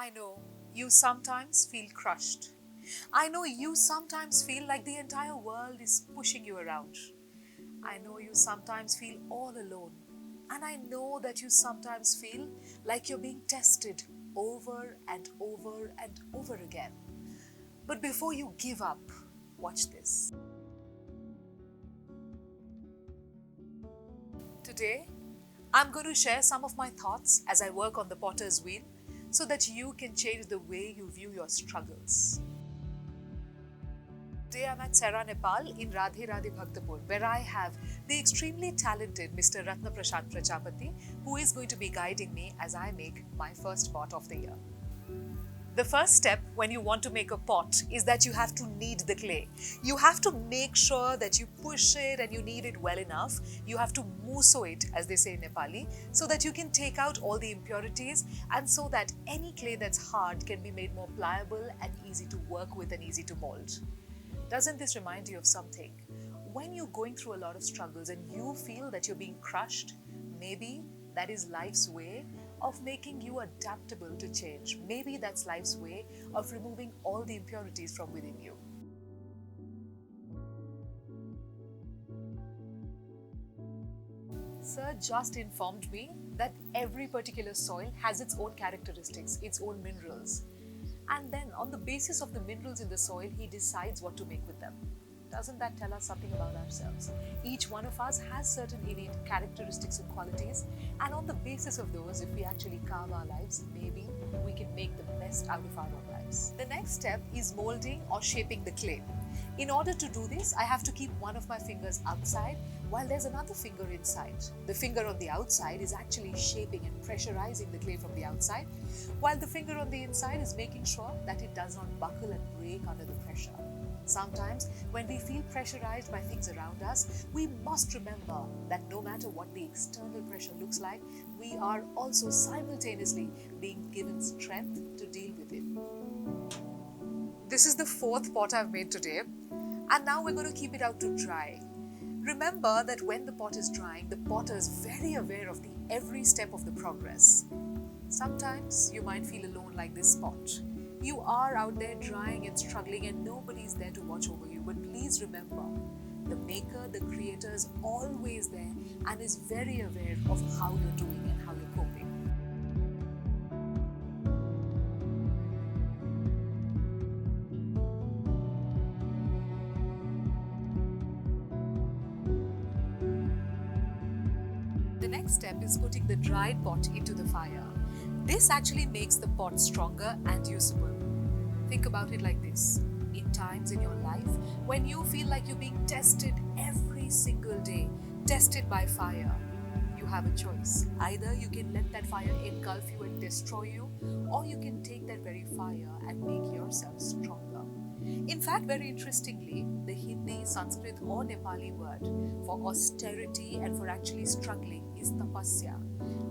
I know you sometimes feel crushed. I know you sometimes feel like the entire world is pushing you around. I know you sometimes feel all alone. And I know that you sometimes feel like you're being tested over and over and over again. But before you give up, watch this. Today, I'm going to share some of my thoughts as I work on the potter's wheel so that you can change the way you view your struggles. Today I'm at Sera, Nepal in Radhe Radhe Bhaktapur, where I have the extremely talented Mr. Ratna Prashant Prajapati, who is going to be guiding me as I make my first pot of the year. The first step when you want to make a pot is that you have to knead the clay. You have to make sure that you push it and you knead it well enough. You have to muso it, as they say in Nepali, so that you can take out all the impurities and so that any clay that's hard can be made more pliable and easy to work with and easy to mold. Doesn't this remind you of something? When you're going through a lot of struggles and you feel that you're being crushed, maybe that is life's way of making you adaptable to change. Maybe that's life's way of removing all the impurities from within you. Sir just informed me that every particular soil has its own characteristics, its own minerals. And then on the basis of the minerals in the soil, he decides what to make with them. Doesn't that tell us something about ourselves? Each one of us has certain innate characteristics and qualities, and on the basis of those, if we actually carve our lives, maybe we can make the best out of our own lives. The next step is molding or shaping the clay. In order to do this, I have to keep one of my fingers outside while there's another finger inside. The finger on the outside is actually shaping and pressurizing the clay from the outside, while the finger on the inside is making sure that it does not buckle and break under the pressure. Sometimes, when we feel pressurized by things around us, we must remember that no matter what the external pressure looks like, we are also simultaneously being given strength to deal with it. This is the fourth pot I've made today, and now we're going to keep it out to dry. Remember that when the pot is drying, the potter is very aware of every step of the progress. Sometimes you might feel alone like this pot. You are out there drying and struggling and nobody's there to watch over you. But please remember, the maker, the creator is always there and is very aware of how you're doing and how you're coping. The next step is putting the dried pot into the fire. This actually makes the pot stronger and usable. Think about it like this. In times in your life when you feel like you're being tested every single day, tested by fire, you have a choice. Either you can let that fire engulf you and destroy you, or you can take that very fire and make yourself stronger. In fact, very interestingly, the Hindi, Sanskrit or Nepali word for austerity and for actually struggling is tapasya.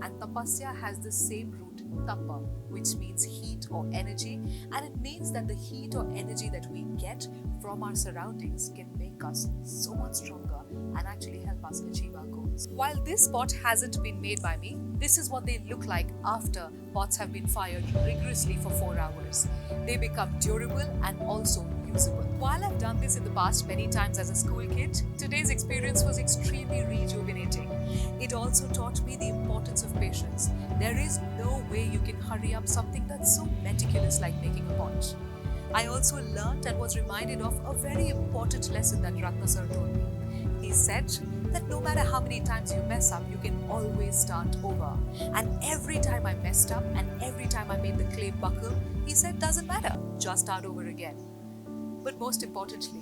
And tapasya has the same root, tapa, which means heat or energy, and it means that the heat or energy that we get from our surroundings can make us so much stronger and actually help us achieve our goals. While this pot hasn't been made by me, this is what they look like after pots have been fired rigorously for 4 hours. They become durable and also usable. While I've done this in the past many times as a school kid, today's experience was extremely rejuvenating. It also taught me the importance of patience. There is no way you can hurry up something that's so meticulous like making a pot. I also learned and was reminded of a very important lesson that Ratna sir told me. He said that no matter how many times you mess up, you can always start over. And every time I messed up and every time I made the clay buckle, he said, doesn't matter, just start over again. But most importantly,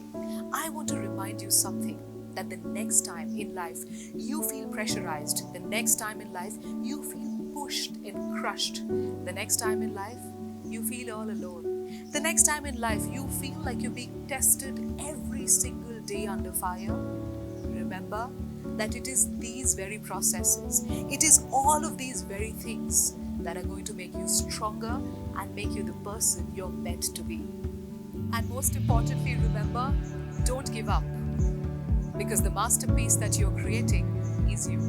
I want to remind you something, that the next time in life you feel pressurized, the next time in life you feel pushed and crushed, the next time in life you feel all alone, the next time in life you feel like you're being tested every single day under fire, remember that it is these very processes, it is all of these very things that are going to make you stronger and make you the person you're meant to be. And most importantly, remember, don't give up, because the masterpiece that you're creating is you.